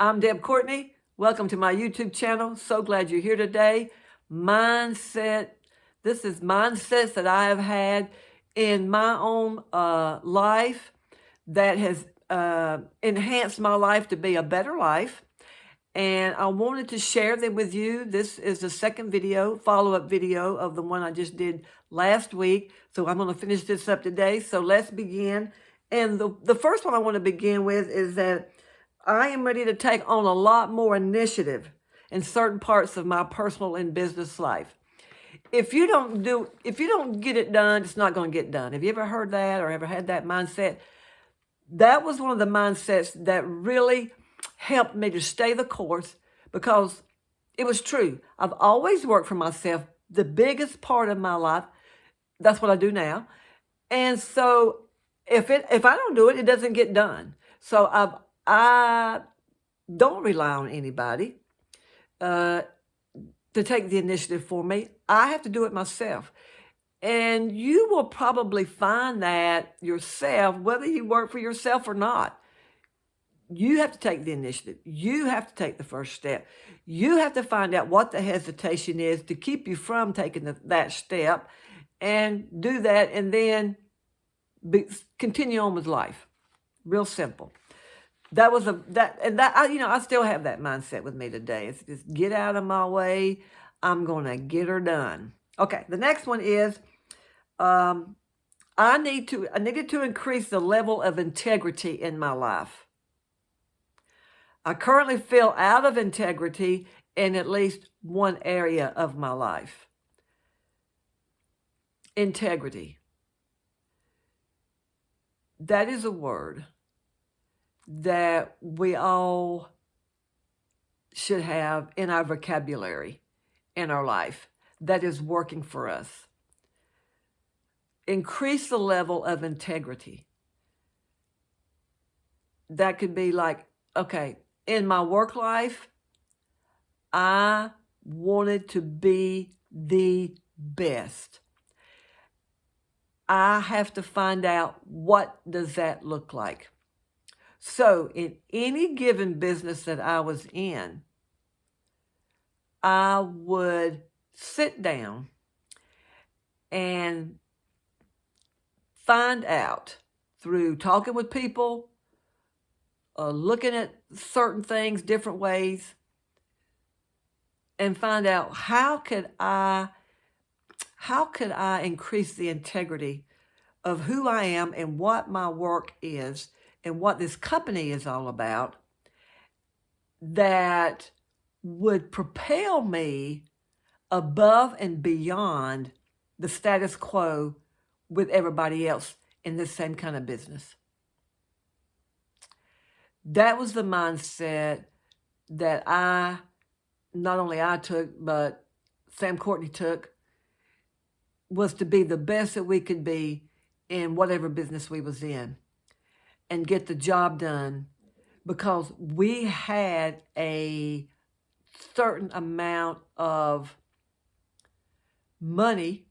I'm DEB COURTNEY. Welcome to my YouTube channel. So glad you're here today. Mindset. This is mindsets that I have had in my own life that has enhanced my life to be a better life. And I wanted to share them with you. This is the second video, follow-up video of the one I just did last week. So I'm going to finish this up today. So let's begin. And the first one I want to begin with is that I am ready to take on a lot more initiative in certain parts of my personal and business life. If you don't get it done, it's not going to get done. Have you ever heard that or ever had that mindset? That was one of the mindsets that really helped me to stay the course, because it was true. I've always worked for myself the biggest part of my life. That's what I do now. And so if I don't do it, it doesn't get done. So I don't rely on anybody to take the initiative for me. I have to do it myself. And you will probably find that yourself, whether you work for yourself or not. You have to take the initiative. You have to take the first step. You have to find out what the hesitation is to keep you from taking that step, and do that, and then continue on with life. Real simple. I still have that mindset with me today. It's just get out of my way. I'm going to get her done. Okay, the next one is I needed to increase the level of integrity in my life. I currently feel out of integrity in at least one area of my life. Integrity. That is a word that we all should have in our vocabulary in our life that is working for us. Increase the level of integrity. That could be like, okay, in my work life, I wanted to be the best. I have to find out, what does that look like? So in any given business that I was in, I would sit down and find out through talking with people, looking at certain things different ways, and find out how could I increase the integrity of who I am and what my work is and what this company is all about, that would propel me above and beyond the status quo with everybody else in the same kind of business. That was the mindset that not only I took, but Sam Courtney took, was to be the best that we could be in whatever business we was in and get the job done, because we had a certain amount of money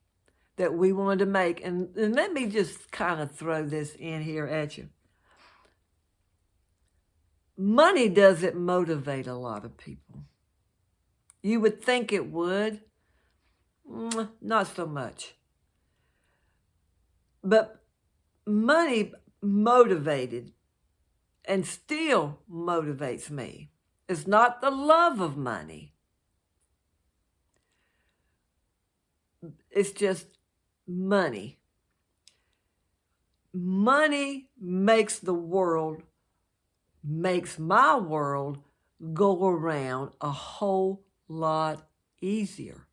that we wanted to make. And let me just kind of throw this in here at you. Money doesn't motivate a lot of people. You would think it would. Not so much. But money motivated and still motivates me. It's not the love of money. It's just money. Money makes my world go around a whole lot easier.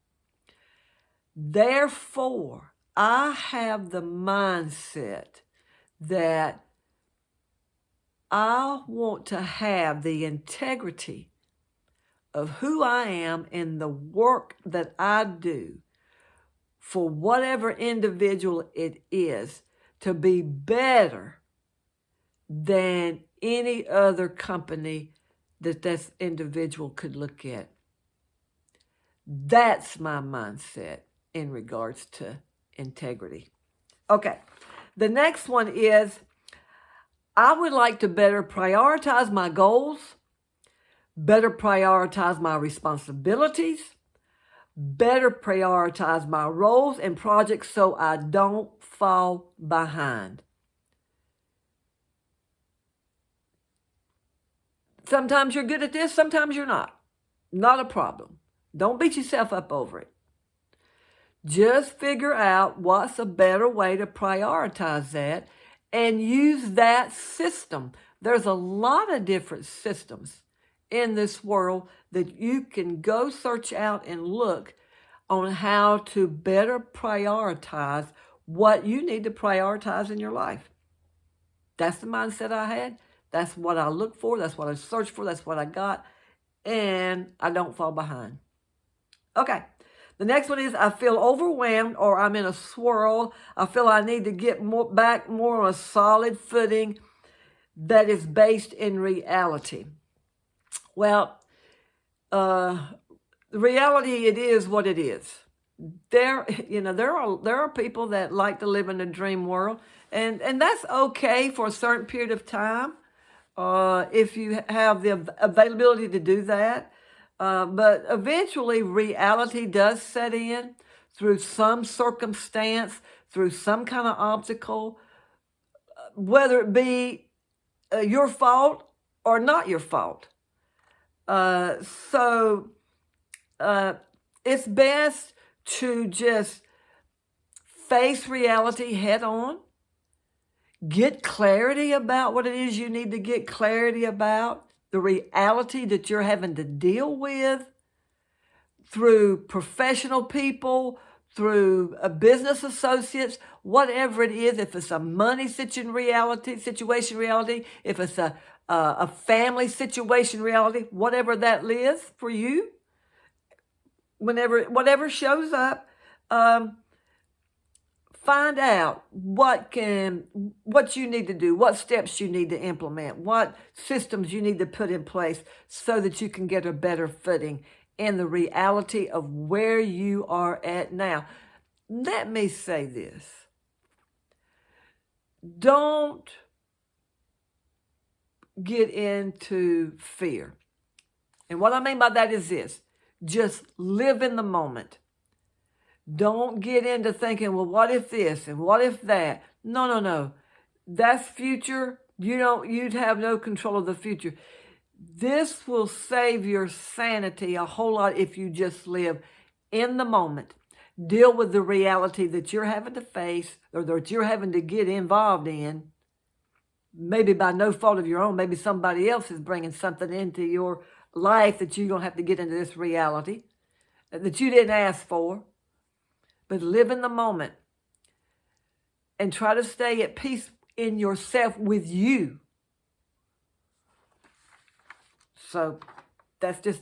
Therefore, I have the mindset that I want to have the integrity of who I am in the work that I do for whatever individual it is, to be better than any other company that this individual could look at. That's my mindset in regards to integrity. Okay, the next one is I would like to better prioritize my goals, better prioritize my responsibilities, better prioritize my roles and projects so I don't fall behind. Sometimes you're good at this, sometimes you're not. Not a problem. Don't beat yourself up over it. Just figure out what's a better way to prioritize that and use that system. There's a lot of different systems in this world that you can go search out and look on how to better prioritize what you need to prioritize in your life. That's the mindset I had. That's what I look for. That's what I search for. That's what I got. And I don't fall behind. Okay. The next one is I feel overwhelmed or I'm in a swirl. I feel I need to get back more on a solid footing that is based in reality. Well, the reality, it is what it is. There are people that like to live in a dream world, and that's okay for a certain period of time if you have the availability to do that. But eventually reality does set in through some circumstance, through some kind of obstacle, whether it be your fault or not your fault. So it's best to just face reality head on, get clarity about what it is you need to get clarity about, the reality that you're having to deal with through professional people, through business associates, whatever it is. If it's a money situation reality, if it's a family situation reality, whatever that is for you, whatever shows up, find out what you need to do, what steps you need to implement, what systems you need to put in place so that you can get a better footing in the reality of where you are at now. Let me say this. Don't get into fear. And what I mean by that is this. Just live in the moment. Don't get into thinking, well, what if this and what if that? No. That's future. You'd have no control of the future. This will save your sanity a whole lot if you just live in the moment. Deal with the reality that you're having to face or that you're having to get involved in. Maybe by no fault of your own. Maybe somebody else is bringing something into your life that you're going to have to get into this reality that you didn't ask for. But live in the moment and try to stay at peace in yourself with you. So I just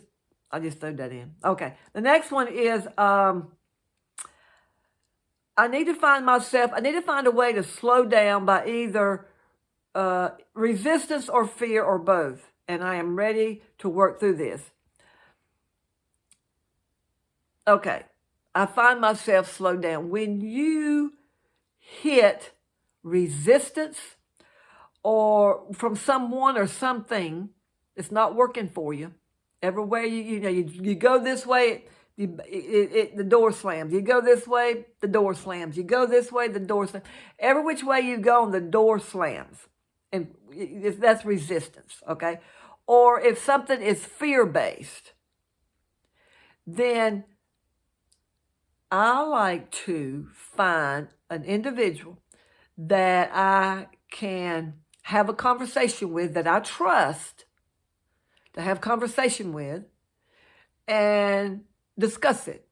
threw that in. Okay. The next one is I need to find a way to slow down by either resistance or fear or both. And I am ready to work through this. Okay. I find myself slowed down. When you hit resistance or from someone or something, it's not working for you. Everywhere you go this way, the door slams. You go this way, the door slams. You go this way, the door slams. Every which way you go, the door slams. And that's resistance, okay? Or if something is fear-based, then I like to find an individual that I can have a conversation with, that I trust, to have conversation with, and discuss it.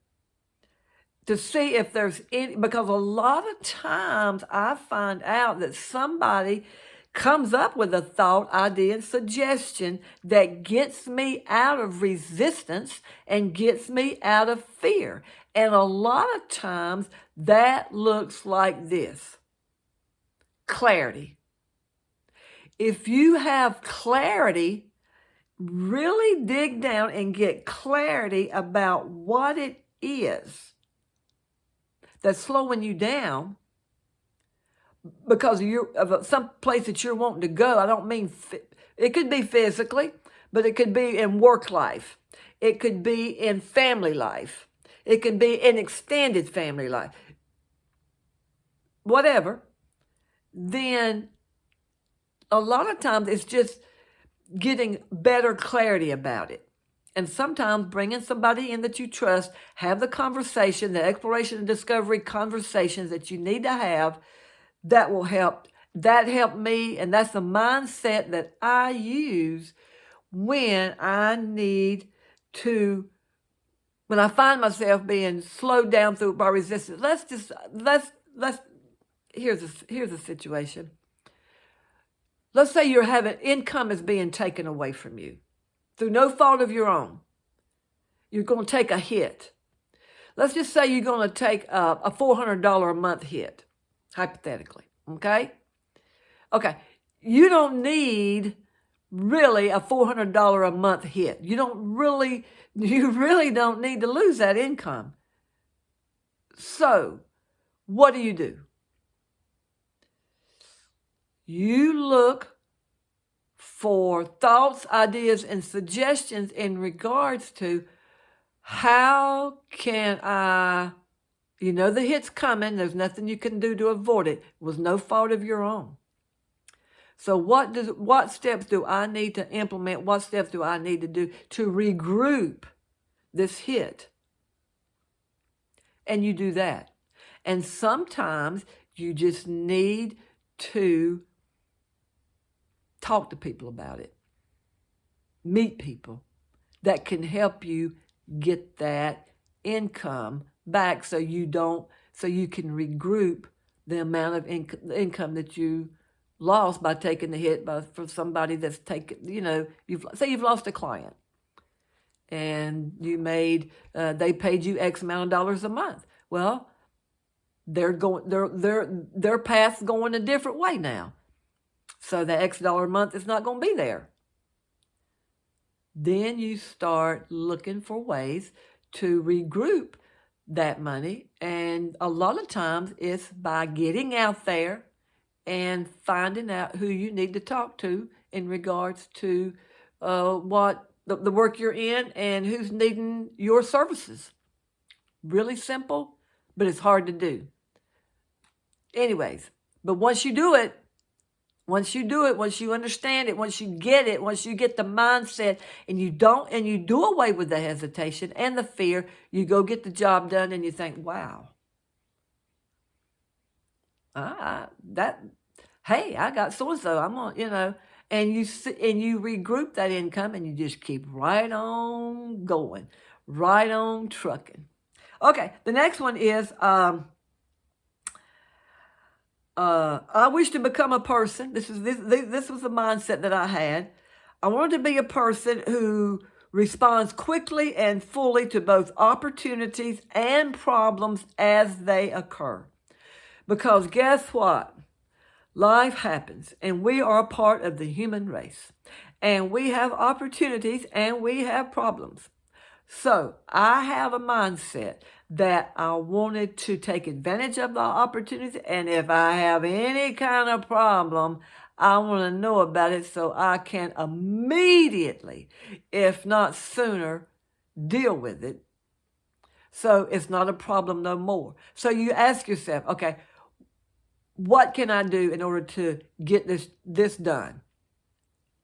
To see if there's any, because a lot of times I find out that somebody comes up with a thought, idea, and suggestion that gets me out of resistance and gets me out of fear. And a lot of times that looks like this. Clarity. If you have clarity, really dig down and get clarity about what it is that's slowing you down because of some place that you're wanting to go. I don't mean it could be physically, but it could be in work life. It could be in family life. It can be in extended family life. Whatever. Then a lot of times it's just getting better clarity about it. And sometimes bringing somebody in that you trust, have the conversation, the exploration and discovery conversations that you need to have, that will help. That helped me, and that's the mindset that I use when I need to, when I find myself being slowed down through by resistance. Here's a situation. Let's say you're having, income is being taken away from you through no fault of your own. You're going to take a hit. Let's just say you're going to take a $400 a month hit, hypothetically, okay? Okay, you don't need really a $400 a month hit. You really don't need to lose that income. So, what do? You look for thoughts, ideas, and suggestions in regards to how can I, the hit's coming. There's nothing you can do to avoid it. It was no fault of your own. So what steps do I need to implement? What steps do I need to do to regroup this hit? And you do that. And sometimes you just need to talk to people about it. Meet people that can help you get that income back so you can regroup the amount of income that you lost by taking the hit for somebody that's taken, you've lost a client and they paid you X amount of dollars a month. Well, their path's going a different way now. So the X dollar a month is not going to be there. Then you start looking for ways to regroup that money. And a lot of times it's by getting out there and finding out who you need to talk to in regards to what the work you're in and who's needing your services. Really simple, but it's hard to do. Anyways, but once you do it, once you understand it, once you get it, once you get the mindset and you do away with the hesitation and the fear, you go get the job done and you think, wow, hey, I got so-and-so, I'm on, and you regroup that income and you just keep right on going, right on trucking. Okay, the next one is, I wish to become a person. This was the mindset that I had. I wanted to be a person who responds quickly and fully to both opportunities and problems as they occur. Because guess what? Life happens, and we are a part of the human race. And we have opportunities and we have problems. So I have a mindset that I wanted to take advantage of the opportunity. And if I have any kind of problem, I want to know about it so I can immediately, if not sooner, deal with it. So it's not a problem no more. So you ask yourself, okay, what can I do in order to get this done?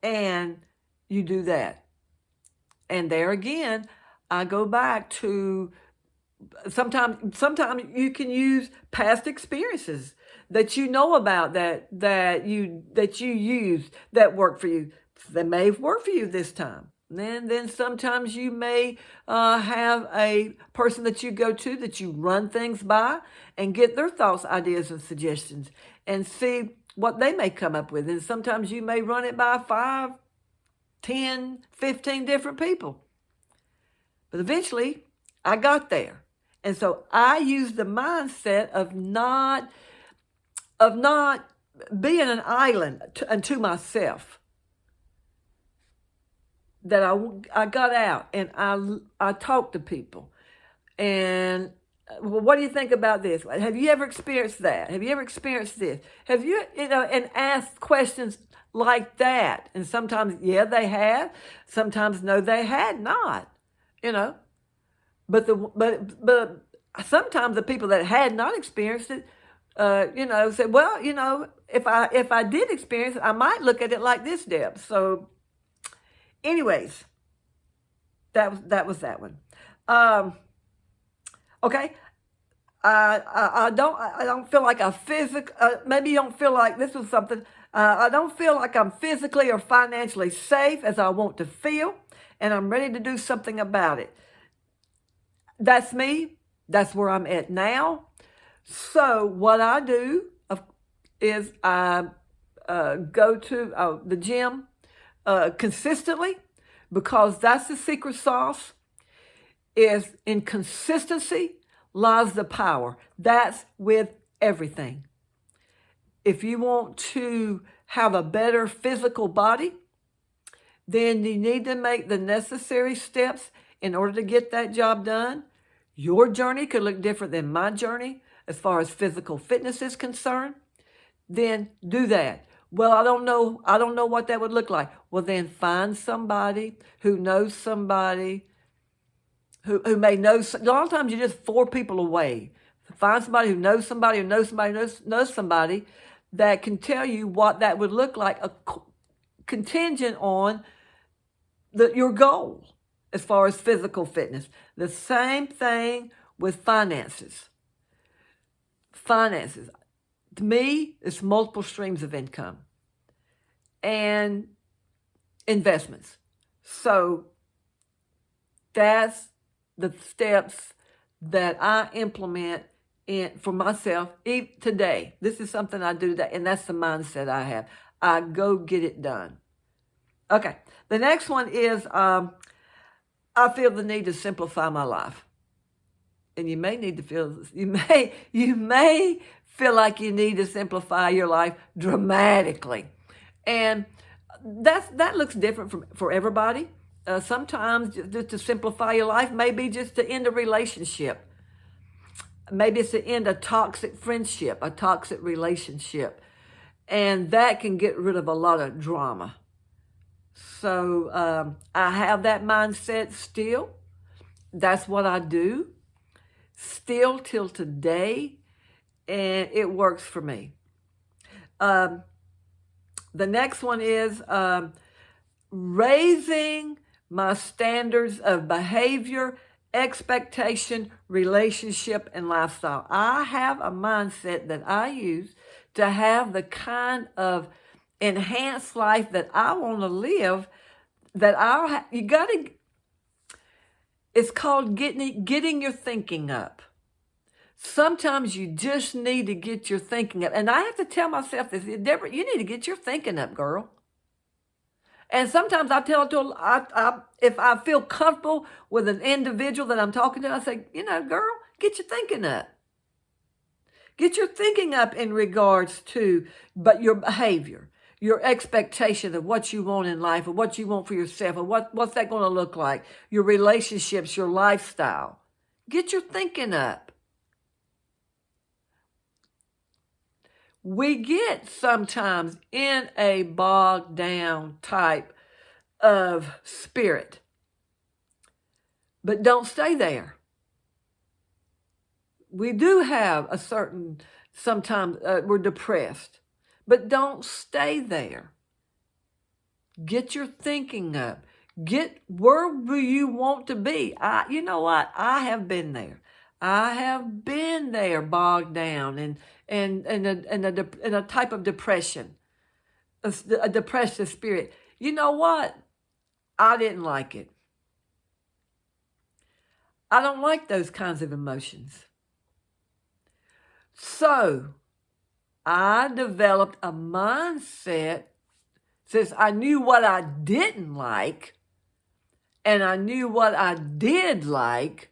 And you do that. And there again, I go back to sometimes you can use past experiences that you know about that you used that worked for you. That may have worked for you this time. And then sometimes you may have a person that you go to that you run things by and get their thoughts, ideas, and suggestions and see what they may come up with. And sometimes you may run it by 5, 10, 15 different people. But eventually, I got there. And so I used the mindset of not being an island unto myself. That I got out and I talked to people. And well, what do you think about this? Have you ever experienced that? Have you ever experienced this? Have you, and asked questions like that. And sometimes, yeah, they had. Sometimes, no, they had not. You know, but sometimes the people that had not experienced it, said, well, if I did experience it, I might look at it like this, Deb. So, anyways, that was that one. Okay. I don't feel like maybe you don't feel like this was something. I don't feel like I'm physically or financially safe as I want to feel, and I'm ready to do something about it. That's me. That's where I'm at now. So what I do is I go to the gym consistently, because that's the secret sauce. Is in consistency lies the power. That's with everything. If you want to have a better physical body, then you need to make the necessary steps in order to get that job done. Your journey could look different than my journey as far as physical fitness is concerned. Then do that. Well, I don't know what that would look like. Well, then find somebody who knows somebody who may know. A lot of times you're just 4 people away. Find somebody who knows somebody who knows somebody knows somebody that can tell you what that would look like, contingent on your goal as far as physical fitness. The same thing with finances. Finances, to me, it's multiple streams of income and investments. So that's the steps that I implement for myself today. This is something I do today, and that's the mindset I have. I go get it done. Okay, the next one is I feel the need to simplify my life. And you may feel like you need to simplify your life dramatically. And that looks different for everybody. Sometimes just to simplify your life, maybe just to end a relationship. Maybe it's to end a toxic friendship, a toxic relationship. And that can get rid of a lot of drama. So I have that mindset still. That's what I do still till today, and it works for me. The next one is raising my standards of behavior, expectation, relationship, and lifestyle. I have a mindset that I use to have the kind of enhanced life that I want to live. It's called getting your thinking up. Sometimes you just need to get your thinking up. And I have to tell myself this, Deborah, you need to get your thinking up, girl. And sometimes I tell it to if I feel comfortable with an individual that I'm talking to, I say, girl, get your thinking up. Get your thinking up in regards to your behavior, your expectation of what you want in life, or what you want for yourself, or what's that going to look like, your relationships, your lifestyle. Get your thinking up. We get sometimes in a bogged down type of spirit, but don't stay there. We do have sometimes we're depressed, but don't stay there. Get your thinking up. Get where you want to be. You know what? I have been there. I have been there, bogged down in a type of depression, a depressive spirit. You know what? I didn't like it. I don't like those kinds of emotions. So I developed a mindset, since I knew what I didn't like and I knew what I did like,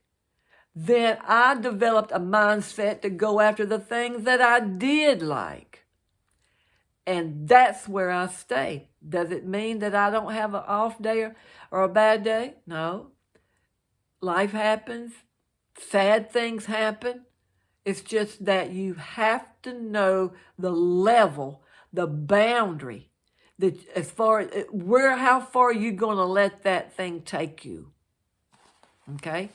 then I developed a mindset to go after the things that I did like. And that's where I stay. Does it mean that I don't have an off day or a bad day? No. Life happens. Sad things happen. It's just that you have to know the level, the boundary that as far as how far are you going to let that thing take you? Okay,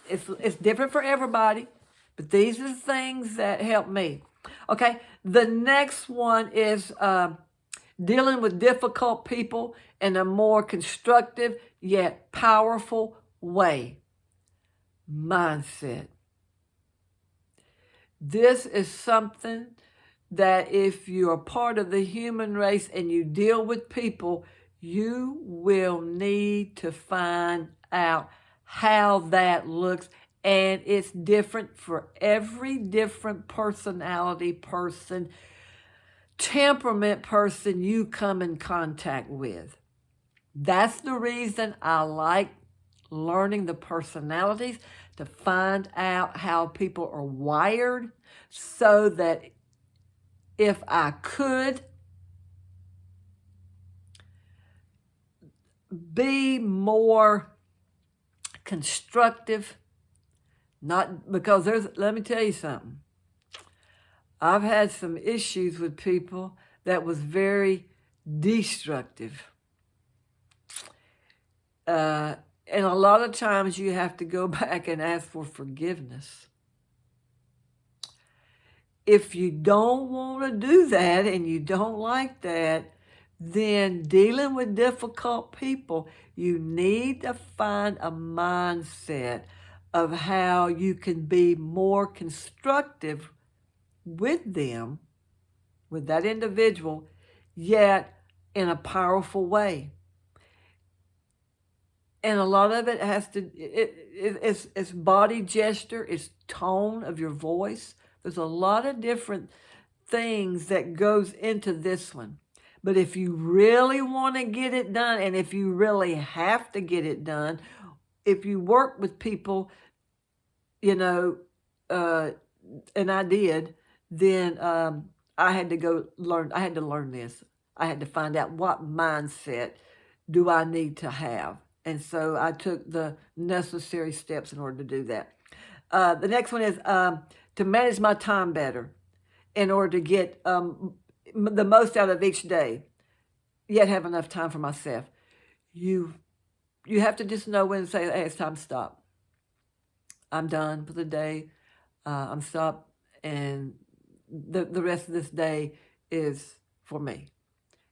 it's different for everybody, but these are the things that help me. Okay, the next one is dealing with difficult people in a more constructive yet powerful way. Mindset. This is something that if you're part of the human race and you deal with people, you will need to find out how that looks. And it's different for every different personality person, temperament person you come in contact with. That's the reason I like learning the personalities, to find out how people are wired, so that if I could be more constructive, not because let me tell you something. I've had some issues with people that was very destructive. And a lot of times you have to go back and ask for forgiveness. If you don't want to do that and you don't like that, then dealing with difficult people, you need to find a mindset of how you can be more constructive with them, with that individual, yet in a powerful way. And a lot of it has to, it's body gesture, it's tone of your voice. There's a lot of different things that goes into this one. But if you really want to get it done, and if you really have to get it done, if you work with people, and I did, then I had to learn this. I had to find out what mindset do I need to have. And so I took the necessary steps in order to do that. The next one is to manage my time better in order to get the most out of each day, yet have enough time for myself. You have to just know when to say, hey, it's time to stop. I'm done for the day. I'm stopped, and the rest of this day is for me.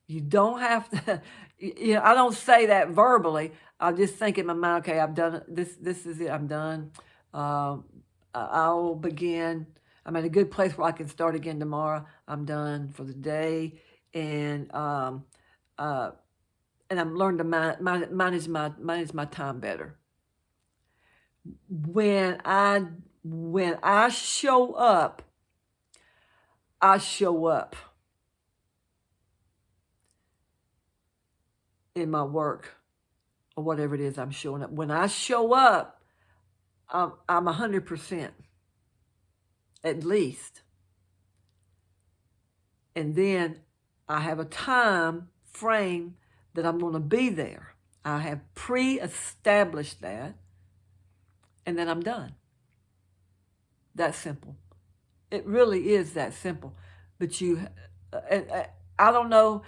You don't have to, I don't say that verbally. I just think in my mind, okay, I've done it. This is it. I'm done. I'll begin. I'm at a good place where I can start again tomorrow. I'm done for the day. And I'm learning to manage my time better. When I show up, I show up in my work or whatever it is I'm showing up. When I show up, I'm 100%, at least. And then I have a time frame that I'm going to be there. I have pre-established that, and then I'm done. That's simple. It really is that simple. But I don't know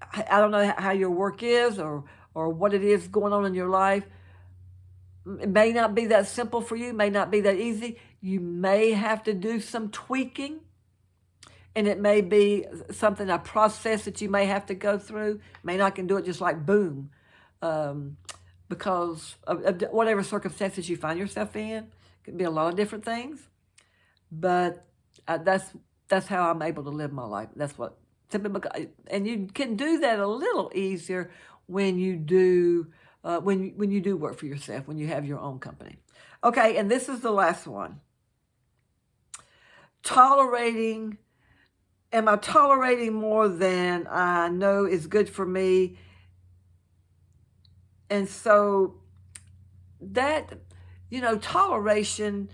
how your work is or what it is going on in your life. It may not be that simple for you, may not be that easy. You may have to do some tweaking, and it may be something, a process that you may have to go through. May not can do it just like boom, because of whatever circumstances you find yourself in. It could be a lot of different things, but that's how I'm able to live my life. That's what, simply because, and you can do that a little easier when you do when you do work for yourself, when you have your own company. Okay, and this is the last one. Am I tolerating more than I know is good for me? And so that, toleration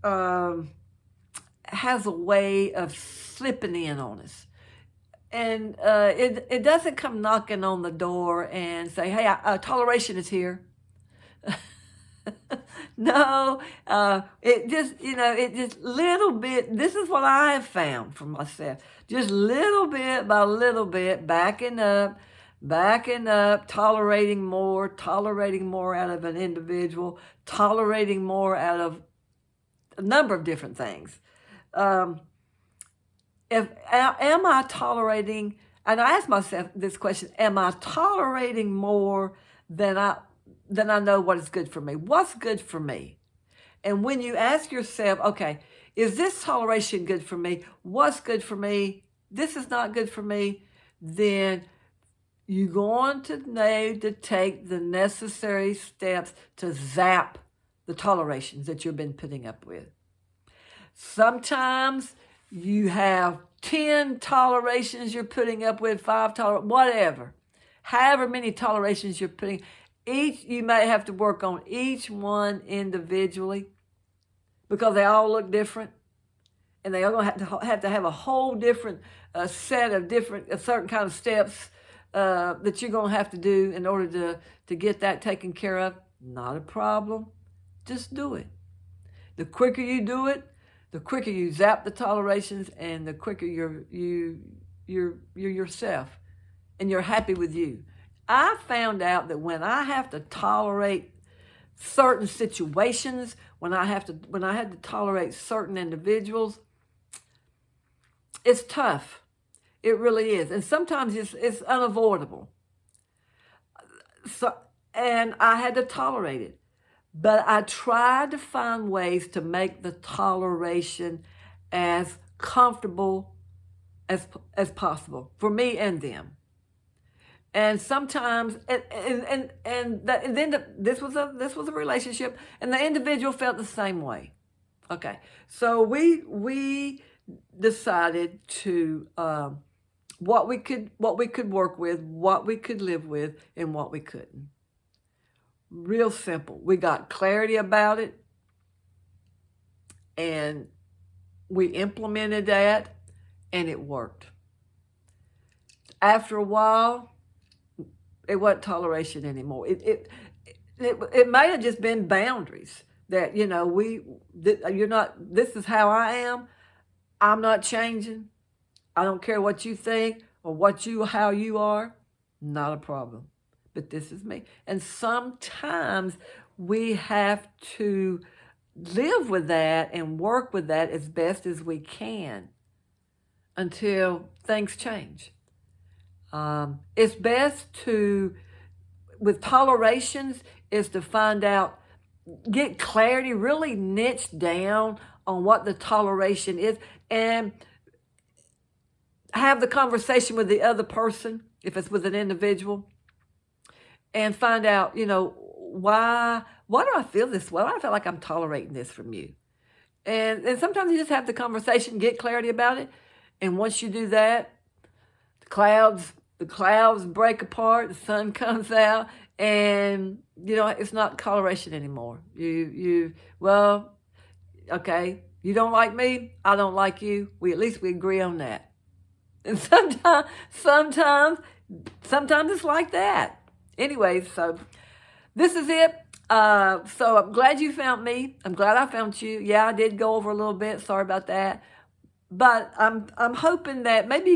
has a way of slipping in on us. And it doesn't come knocking on the door and say, hey, toleration is here. No, it just, it just little bit. This is what I have found for myself. Just little bit by little bit, backing up, tolerating more out of an individual, tolerating more out of a number of different things. Am I tolerating? And I ask myself this question: am I tolerating more than I know what is good for me? What's good for me? And when you ask yourself, okay, is this toleration good for me? What's good for me? This is not good for me. Then you're going to need to take the necessary steps to zap the tolerations that you've been putting up with. Sometimes you have 10 tolerations you're putting up with, 5 whatever. However many tolerations you're putting, you may have to work on each one individually because they all look different. And they are going to have a whole different set of a certain kind of steps that you're going to have to do in order to get that taken care of. Not a problem. Just do it. The quicker you do it, the quicker you zap the tolerations, and the quicker you're yourself, and you're happy with you. I found out that when I have to tolerate certain situations, when I had to tolerate certain individuals, it's tough. It really is, and sometimes it's unavoidable. And I had to tolerate it. But I tried to find ways to make the toleration as comfortable as possible for me and them. And sometimes, this was a relationship, and the individual felt the same way. Okay, so we decided to what we could work with, what we could live with, and what we couldn't. Real simple. We got clarity about it, and we implemented that, and it worked. After a while, it wasn't toleration anymore. It might have just been boundaries that, you're not, this is how I am. I'm not changing. I don't care what you think or how you are. Not a problem. But this is me. And sometimes we have to live with that and work with that as best as we can until things change. It's best with tolerations, is to find out, get clarity, really niche down on what the toleration is, and have the conversation with the other person, if it's with an individual, and find out, why do I feel this way? Why do I feel like I'm tolerating this from you? And sometimes you just have the conversation, get clarity about it. And once you do that, the clouds break apart, the sun comes out, and, it's not toleration anymore. Okay, you don't like me, I don't like you. At least we agree on that. And sometimes it's like that. Anyways, so this is it. So I'm glad you found me. I'm glad I found you. Yeah, I did go over a little bit. Sorry about that. But I'm hoping that maybe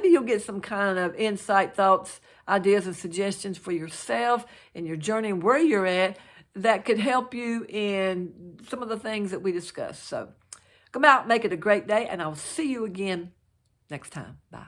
you'll get some kind of insight, thoughts, ideas, and suggestions for yourself and your journey and where you're at that could help you in some of the things that we discussed. So come out, make it a great day, and I'll see you again next time. Bye.